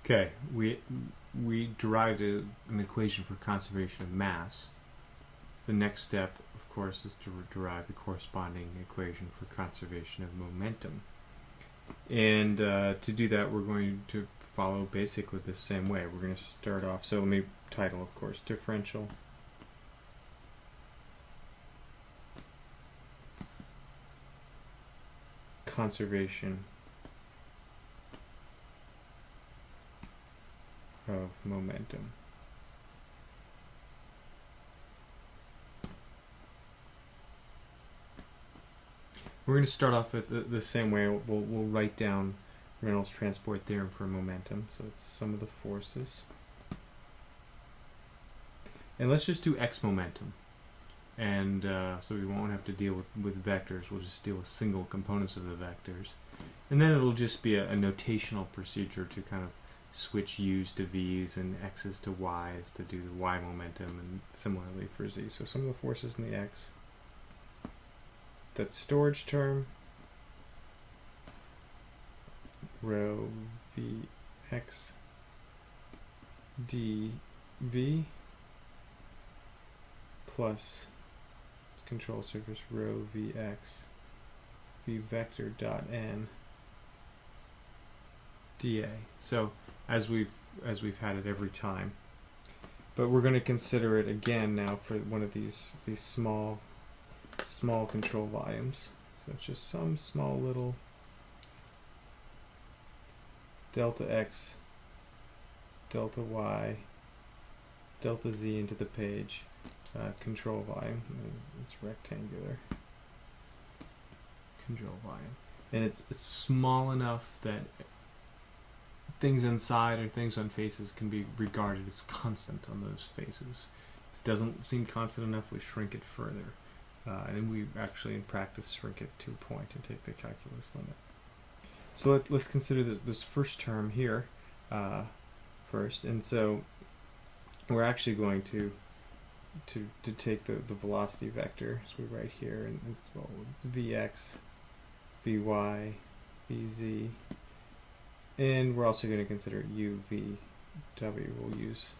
Okay, we derived an equation for conservation of mass. The next step, of course, is to derive the corresponding equation for conservation of momentum. And to do that, we're going to follow basically the same way. We're going to start off, so let me title, of course, differential conservation of momentum. We're going to start off with the same way. We'll write down Reynolds transport theorem for momentum. So it's sum of the forces. And let's just do x momentum. And so we won't have to deal with vectors. We'll just deal with single components of the vectors. And then it'll just be a notational procedure to kind of switch u's to v's and x's to y's to do the y momentum, and similarly for z. So sum of the forces in the x. That storage term, rho vx dv plus control surface rho vx v vector dot n dA. So as we've had it every time, but we're going to consider it again now for one of these small control volumes. So it's just some small little delta x, delta y, delta z into the page control volume. It's rectangular control volume, and it's small enough that things inside or things on faces can be regarded as constant on those faces. If it doesn't seem constant enough, we shrink it further. And we actually in practice shrink it to a point and take the calculus limit. So let's consider this first term here first. And so we're actually going to take the velocity vector, so we write here, and it's vx, vy, vz, and we're also going to consider u, v, w. We'll use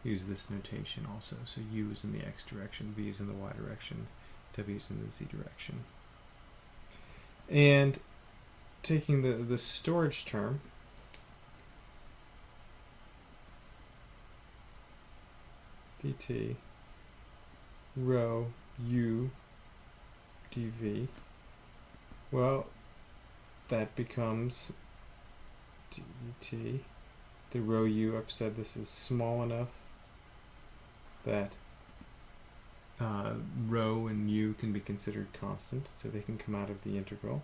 this notation also. So u is in the x direction, v is in the y direction, w is in the z direction. And taking the storage term, dt rho u dv, well, that becomes dt, the rho u, I've said this is small enough that rho and u can be considered constant, so they can come out of the integral.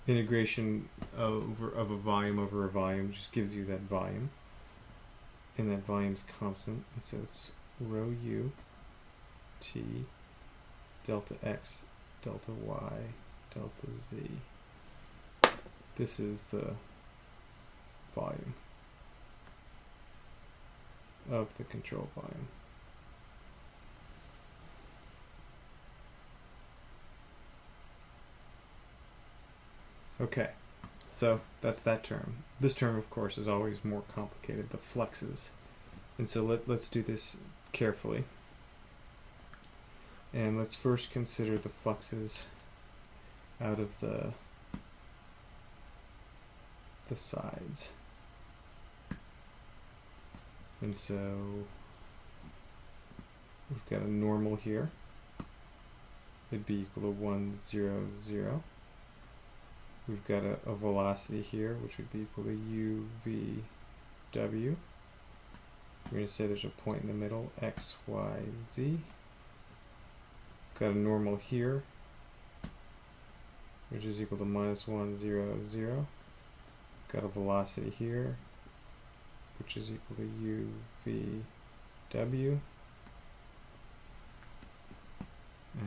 Integration of a volume over a volume just gives you that volume, and that volume's constant, and so it's rho u t delta x delta y delta z. This is the volume of the control volume. Okay, so that's that term. This term, of course, is always more complicated, the fluxes. And so let's do this carefully. And let's first consider the fluxes out of the sides. And so we've got a normal here. It'd be equal to 1, 0, 0. We've got a velocity here, which would be equal to u, v, w. We're going to say there's a point in the middle, x, y, z. Got a normal here, which is equal to minus 1, 0, 0. Got a velocity here, which is equal to u, v, w,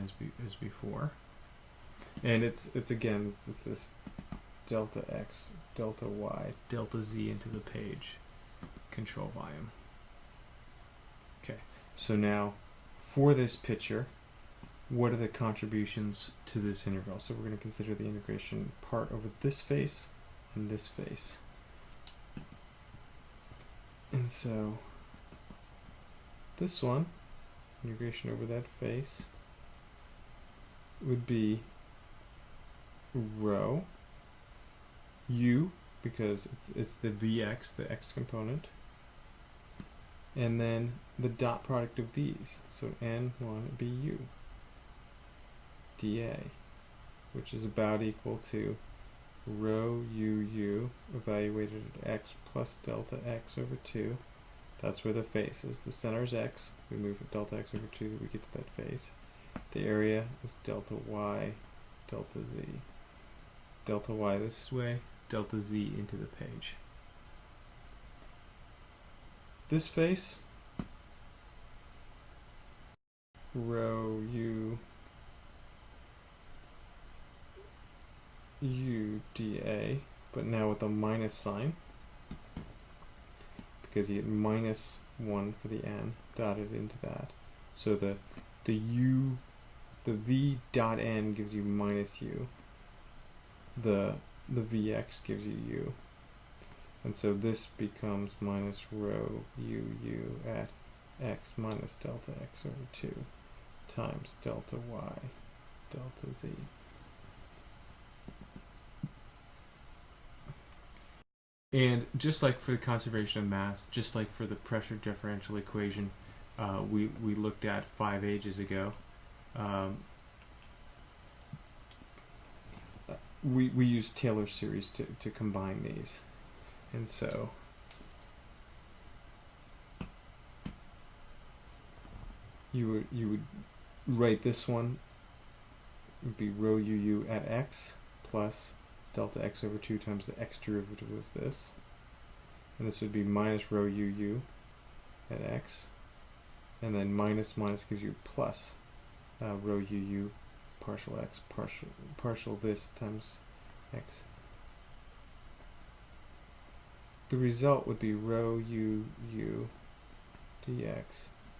as before. And it's this delta x, delta y, delta z into the page control volume. Okay, so now for this picture, what are the contributions to this integral? So we're going to consider the integration part over this face and this face. And so this one, integration over that face, would be rho u, because it's the vx, the x component, and then the dot product of these, so n1 would be u dA, which is about equal to rho uu evaluated at x plus delta x over 2. That's where the face is. The center is x. We move it delta x over 2, we get to that face. The area is delta y, delta z. Delta y this way, delta z into the page. This face, rho u dA, but now with a minus sign, because you get minus 1 for the n dotted into that. So the v dot n gives you minus u. The vx gives you u. And so this becomes minus rho uu at x minus delta x over 2 times delta y delta z. And just like for the conservation of mass, just like for the pressure differential equation we looked at 5 ages ago, we use Taylor series to combine these. And so you would write this one would be rho uu at x plus delta x over 2 times the x derivative of this, and this would be minus rho uu at x, and then minus gives you plus rho uu partial x partial this times x. The result would be rho uu dx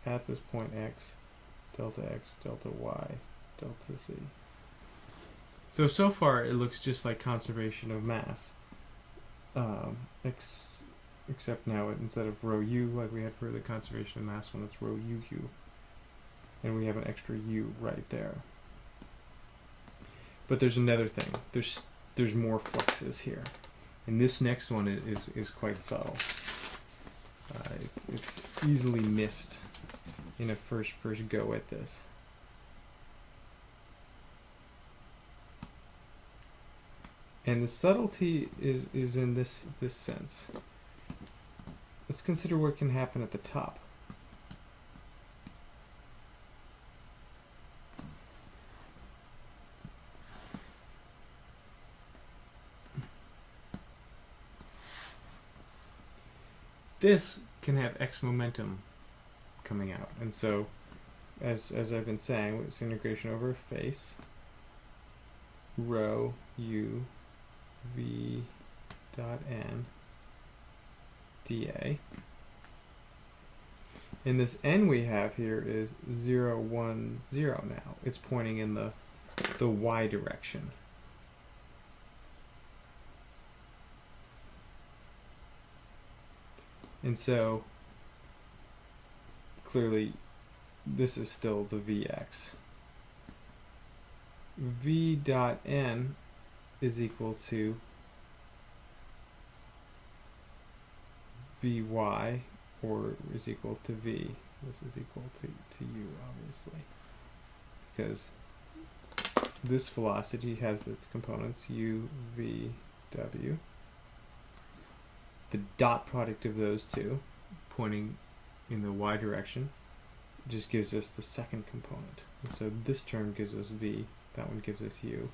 at this point x delta y delta z. So far it looks just like conservation of mass, except now instead of rho u like we had for the conservation of mass one, it's rho uu, and we have an extra u right there. But there's another thing. There's more fluxes here, and this next one is quite subtle. It's easily missed in a first go at this. And the subtlety is in this sense. Let's consider what can happen at the top. This can have x momentum coming out, and so as I've been saying, it's integration over a face, rho u v dot n dA, and this n we have here is 0, 1, 0 now. It's pointing in the y direction. And so clearly this is still the Vx. V dot n is equal to Vy, or is equal to V. This is equal to U, obviously, because this velocity has its components U, V, W. The dot product of those two, pointing in the y direction, just gives us the second component. And so this term gives us V, that one gives us U.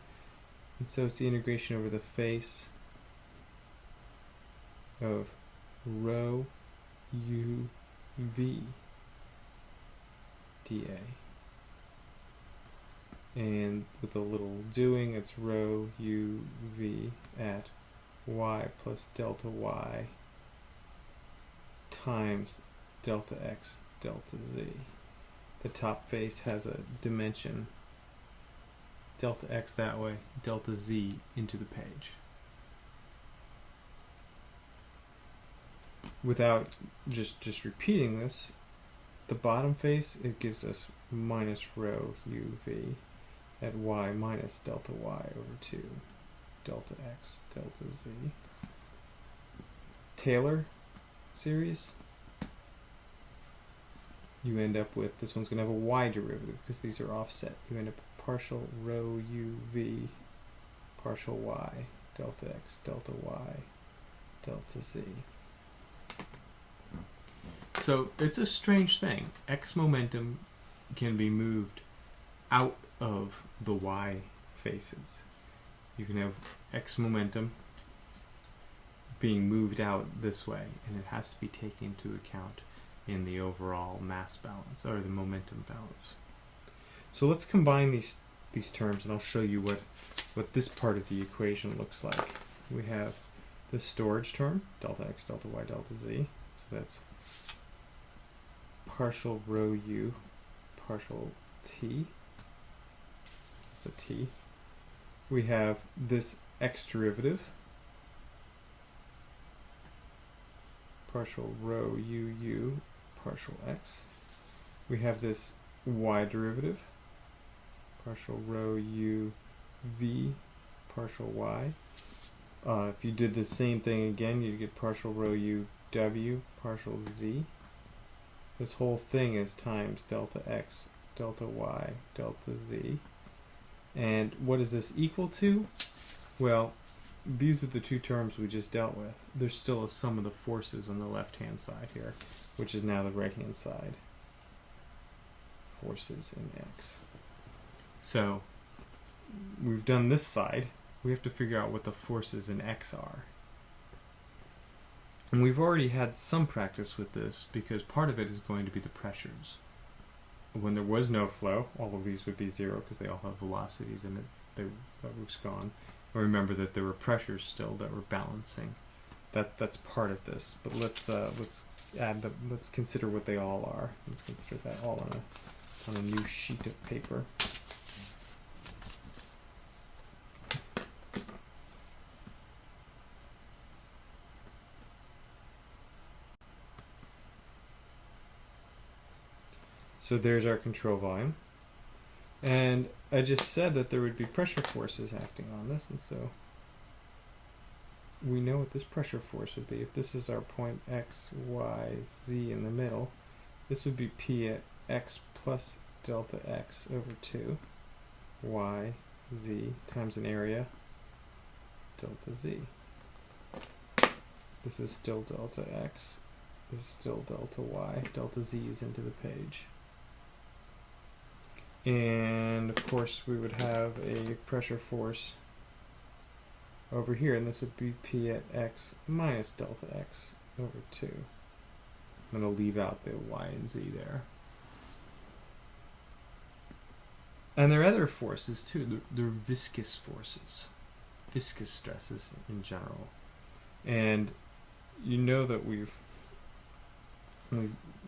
And so it's the integration over the face of rho u v dA. And with a little doing, it's rho u v at y plus delta y times delta x delta z. The top face has a dimension delta x that way, delta z into the page. without just repeating this, the bottom face, it gives us minus rho uv at y minus delta y over 2 delta x delta z. Taylor series, you end up with, this one's going to have a y derivative because these are offset. You end up with partial rho uv partial y delta x delta y delta z. So it's a strange thing. X momentum can be moved out of the y faces. You can have X momentum being moved out this way, and it has to be taken into account in the overall mass balance, or the momentum balance. So let's combine these terms, and I'll show you what this part of the equation looks like. We have the storage term, delta x, delta y, delta z. So that's partial rho u, partial t. It's a t. We have this x derivative, partial rho u, partial x. We have this y derivative, partial rho u v, partial y. If you did the same thing again, you'd get partial rho u w, partial z. This whole thing is times delta x, delta y, delta z. And what is this equal to? Well, these are the two terms we just dealt with. There's still a sum of the forces on the left-hand side here, which is now the right-hand side. Forces in x. So, we've done this side. We have to figure out what the forces in x are. And we've already had some practice with this because part of it is going to be the pressures. When there was no flow, all of these would be zero because they all have velocities in it. That was gone. And remember that there were pressures still that were balancing. That's part of this. But let's consider what they all are. Let's consider that all on a new sheet of paper. So there's our control volume. And I just said that there would be pressure forces acting on this, and so we know what this pressure force would be. If this is our point x, y, z in the middle, this would be P at x plus delta x over 2 y, z times an area, delta z. This is still delta x. This is still delta y. Delta z is into the page. And of course we would have a pressure force over here, and this would be P at x minus delta x over 2. I'm going to leave out the y and z there. And there are other forces too. They're viscous forces, viscous stresses in general. And you know that we've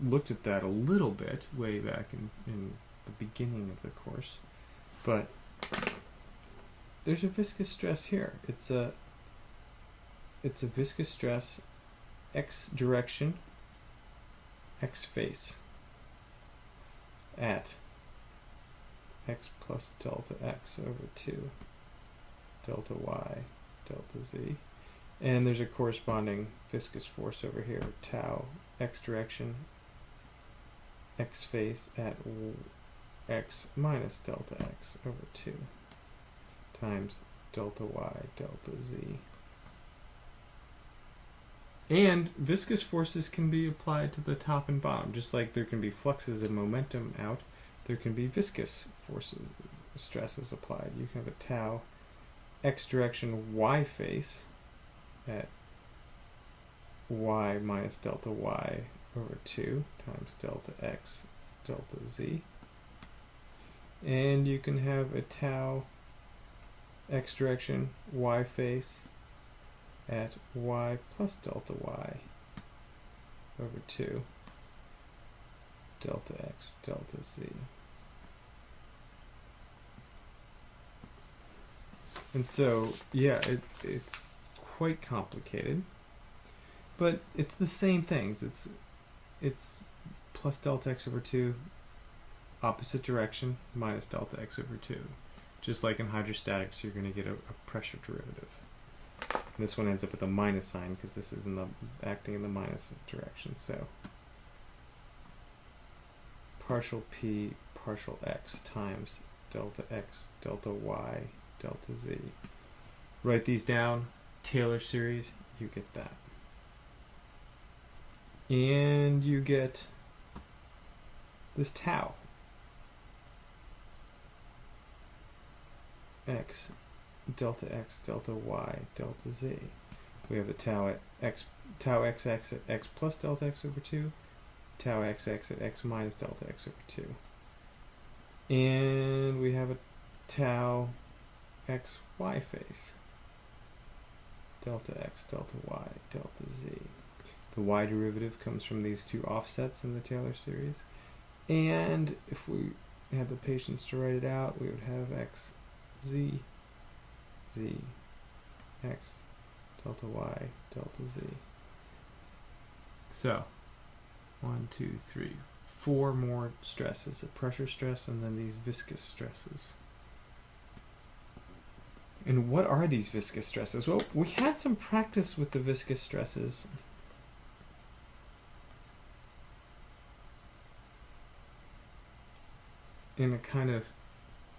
looked at that a little bit way back in the beginning of the course, but there's a viscous stress here. It's a viscous stress, x direction, x face at x plus delta x over 2 delta y delta z, and there's a corresponding viscous force over here, tau, x direction, x face at x minus delta x over 2 times delta y delta z. And viscous forces can be applied to the top and bottom. Just like there can be fluxes and momentum out, there can be viscous forces, stresses applied. You can have a tau x direction y face at y minus delta y over 2 times delta x delta z. And you can have a tau x direction y face at y plus delta y over 2 delta x delta z. And so, yeah, it's quite complicated. But it's the same things. It's plus delta x over 2, opposite direction, minus delta x over 2. Just like in hydrostatics, you're going to get a pressure derivative. And this one ends up with a minus sign because this is acting in the minus direction. So partial p partial x times delta x, delta y, delta z. Write these down, Taylor series, you get that. And you get this tau. X, delta y, delta z. We have a tau xx at x plus delta x over 2, tau xx at x minus delta x over 2. And we have a tau xy phase. Delta x, delta y, delta z. The y derivative comes from these two offsets in the Taylor series. And if we had the patience to write it out, we would have x, z, x, delta y, delta z. So, 1, 2, 3, 4 more stresses, a pressure stress and then these viscous stresses. And what are these viscous stresses? Well, we had some practice with the viscous stresses. In a kind of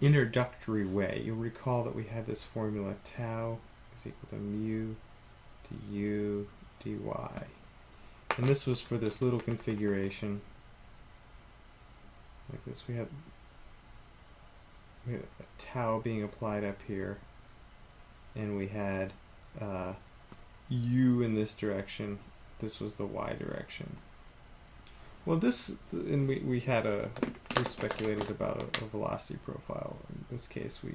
introductory way. You'll recall that we had this formula, tau is equal to mu du dy. And this was for this little configuration. Like this, we had a tau being applied up here, and we had u in this direction. This was the y direction. Well, and we speculated about a velocity profile. In this case, we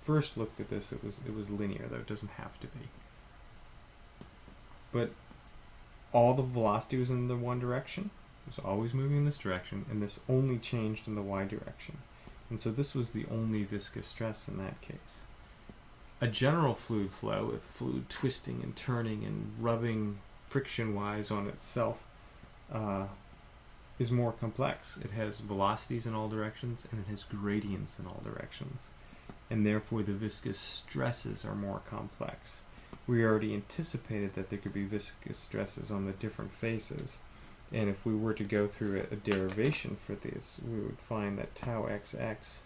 first looked at this. It was linear, though it doesn't have to be. But all the velocity was in the one direction. It was always moving in this direction, and this only changed in the y direction. And so this was the only viscous stress in that case. A general fluid flow with fluid twisting and turning and rubbing friction-wise on itself is more complex. It has velocities in all directions and it has gradients in all directions, and therefore the viscous stresses are more complex. We already anticipated that there could be viscous stresses on the different faces, and if we were to go through a derivation for this, we would find that tau xx,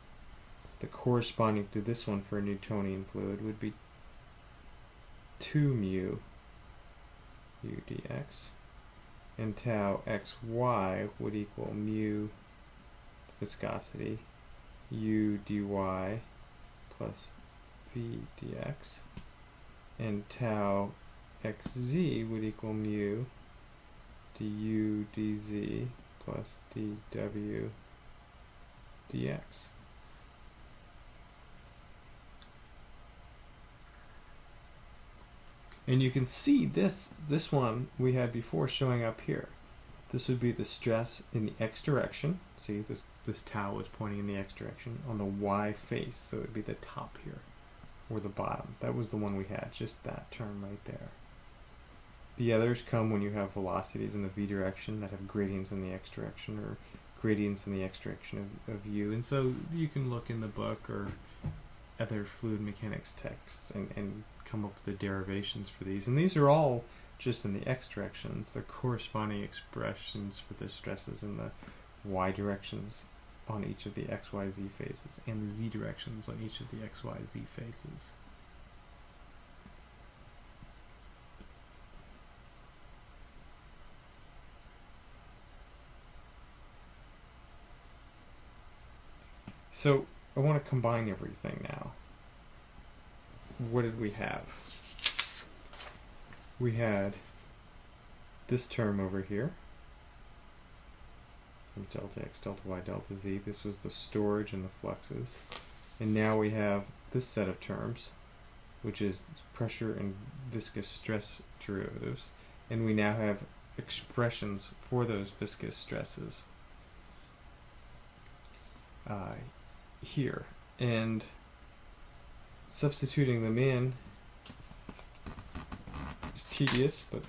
the corresponding to this one for a Newtonian fluid, would be 2 mu u dx, and tau xy would equal mu viscosity u dy plus v dx, and tau xz would equal mu du dz plus dw dx. And you can see this one we had before showing up here. This would be the stress in the x direction. See, this tau is pointing in the x direction on the y face, so it would be the top here, or the bottom. That was the one we had, just that term right there. The others come when you have velocities in the v direction that have gradients in the x direction, or gradients in the x direction of u. And so you can look in the book or other fluid mechanics texts and come up with the derivations for these. And these are all just in the x directions. They're corresponding expressions for the stresses in the y directions on each of the xyz faces, and the z directions on each of the xyz faces. So I want to combine everything now. What did we have? We had this term over here, delta x, delta y, delta z. This was the storage and the fluxes. And now we have this set of terms, which is pressure and viscous stress derivatives. And we now have expressions for those viscous stresses here. And substituting them in is tedious, but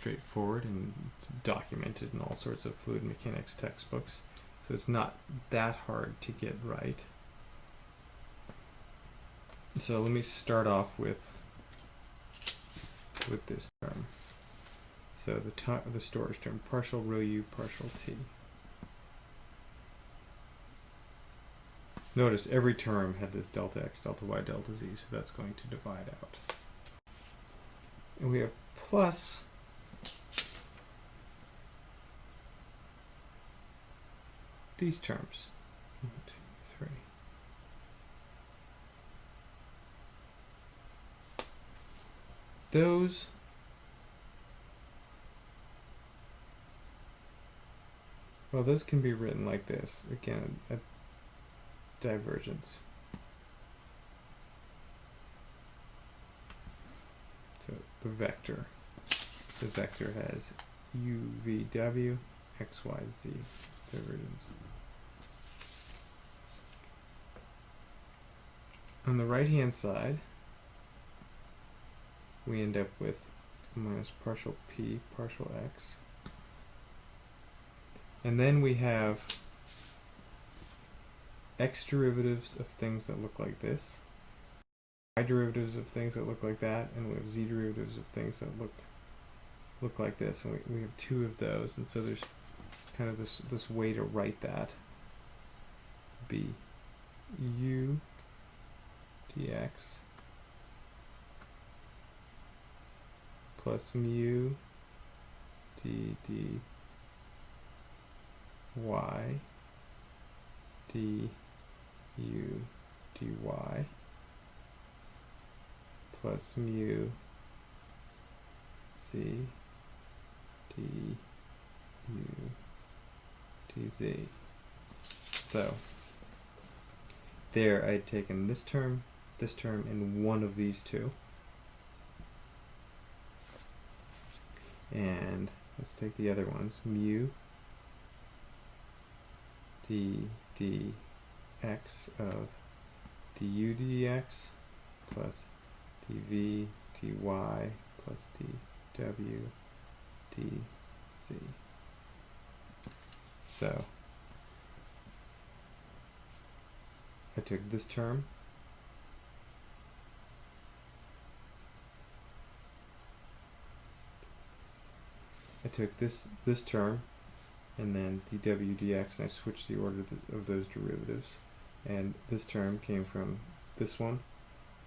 straightforward, and it's documented in all sorts of fluid mechanics textbooks. So it's not that hard to get right. So let me start off with this term. So the storage term, partial rho u, partial t. Notice every term had this delta x, delta y, delta z, so that's going to divide out. And we have plus these terms. 1, 2, 3. Those can be written like this. Again, a divergence. So the vector has u, v, w, x, y, z, divergence. On the right hand side, we end up with minus partial p, partial x. And then we have x derivatives of things that look like this, y derivatives of things that look like that, and we have z derivatives of things that look like this. And we have two of those, and so there's kind of this way to write that. Be u dx plus mu d y du dy plus mu z du dz. So there I'd taken this term, and one of these two. And let's take the other ones. Mu dx of du dx plus dv dy plus dw dz. So I took this term, this term, and then dw dx, and I switched the order of those derivatives. And this term came from this one,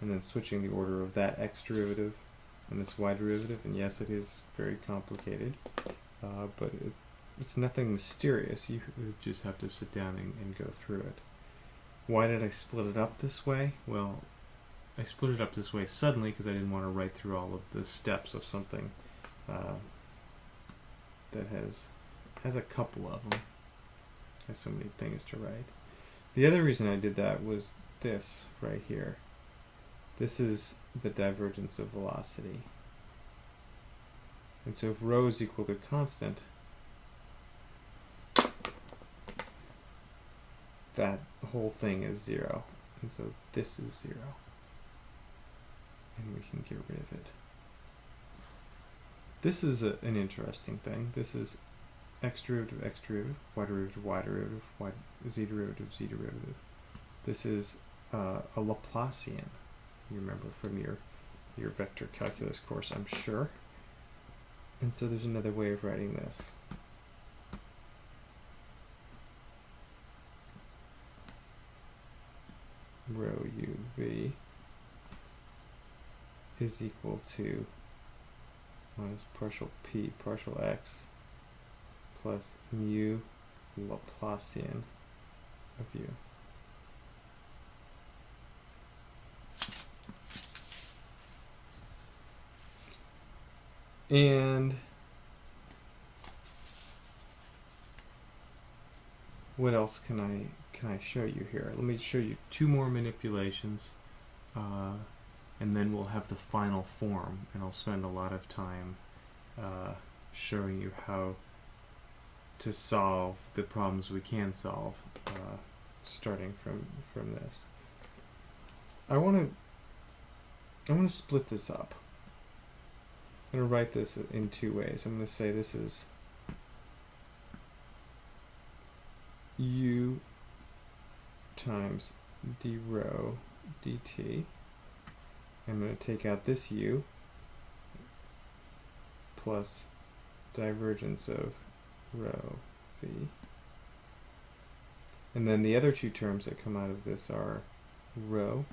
and then switching the order of that x derivative and this y derivative. And yes, it is very complicated, but it's nothing mysterious. You just have to sit down and go through it. Why did I split it up this way? Well, I split it up this way suddenly because I didn't want to write through all of the steps of something that has a couple of them. Has so many things to write. The other reason I did that was this right here. This is the divergence of velocity. And so if rho is equal to constant, that whole thing is 0. And so this is 0. And we can get rid of it. This is an interesting thing. This is x derivative, y derivative, y derivative, z derivative, z derivative. This is a Laplacian. You remember from your vector calculus course, I'm sure. And so there's another way of writing this. Rho u v is equal to minus partial p partial x plus mu Laplacian of u. And what else can I show you here? Let me show you two more manipulations, and then we'll have the final form, and I'll spend a lot of time showing you how to solve the problems we can solve, starting from this. I want to split this up. going to write this in two ways. I'm going to say this is u times d rho dt. I'm going to take out this u plus divergence of rho v. And then the other two terms that come out of this are rho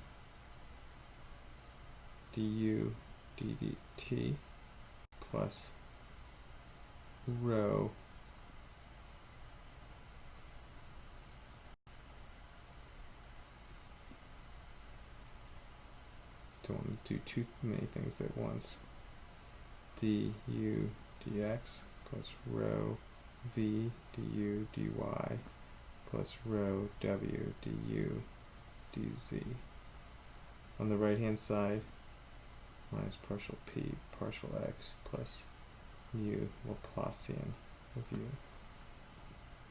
du ddt plus rho don't want to do too many things at once. Du dx plus rho v du dy plus rho w du dz. On the right hand side, minus partial p partial x plus mu Laplacian of u.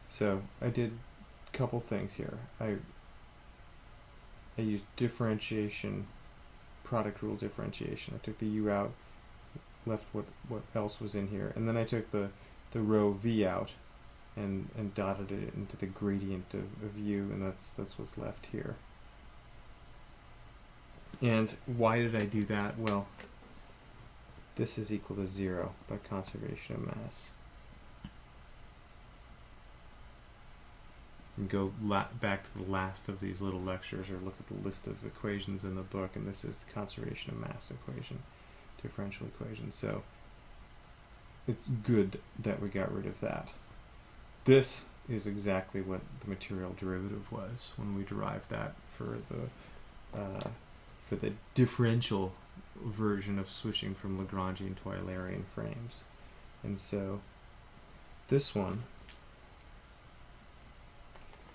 So I did a couple things here. I used differentiation, product rule differentiation. I took the u out, left what else was in here, and then I took the rho v out and dotted it into the gradient of u, and that's what's left here. And why did I do that? Well, this is equal to 0 by conservation of mass. And go back to the last of these little lectures, or look at the list of equations in the book, and this is the conservation of mass equation, differential equation. So it's good that we got rid of that. This is exactly what the material derivative was when we derived that for the differential version of switching from Lagrangian to Eulerian frames. And so this one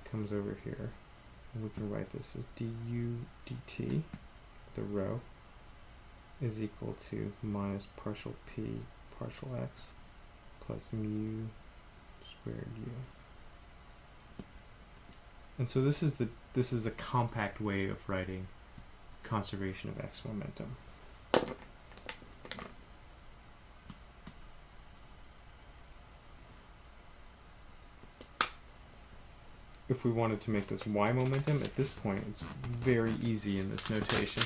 comes over here, and we can write this as du dt, the rho, is equal to minus partial p partial x plus mu squared u. And so this is a compact way of writing conservation of x momentum. If we wanted to make this y momentum, at this point it's very easy in this notation.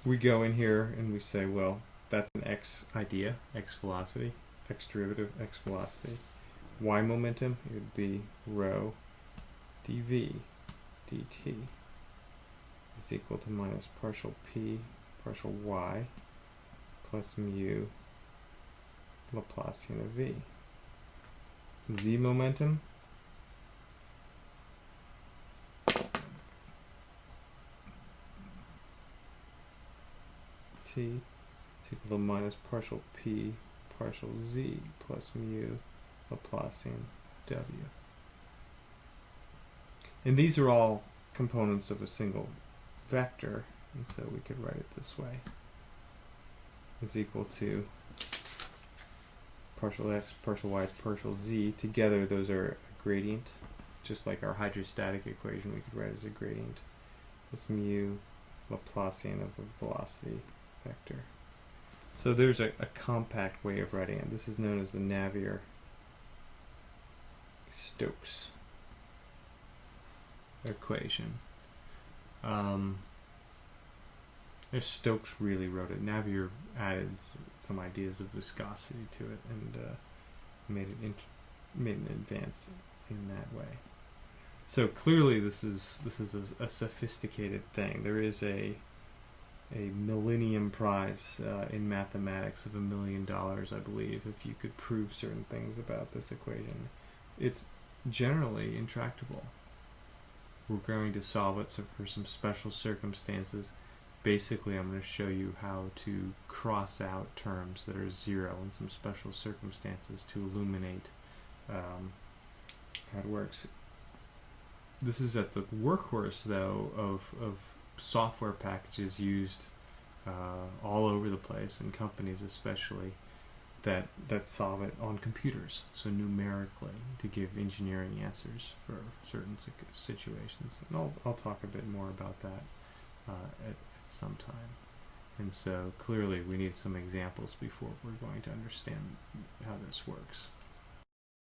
We go in here and we say, well, that's an x idea, x velocity, x derivative, x velocity. Y momentum, it would be rho dv dt is equal to minus partial p partial y plus mu Laplacian of v. Z momentum, t is equal to minus partial p partial z plus mu Laplacian w. And these are all components of a single vector, and so we could write it this way. Is equal to partial x, partial y, partial z. Together those are a gradient, just like our hydrostatic equation we could write as a gradient. This mu Laplacian of the velocity vector. So there's a compact way of writing it. This is known as the Navier-Stokes equation. Stokes really wrote it. Navier added some ideas of viscosity to it and made an advance in that way. So clearly this is a sophisticated thing. There is a Millennium Prize in mathematics of $1 million, I believe, if you could prove certain things about this equation. It's generally intractable. We're going to solve it for some special circumstances. Basically, I'm going to show you how to cross out terms that are zero in some special circumstances to illuminate how it works. This is at the workhorse, though, of software packages used all over the place, in companies especially, that solve it on computers, so numerically, to give engineering answers for certain situations. And I'll talk a bit more about that at some time. And so clearly we need some examples before we're going to understand how this works.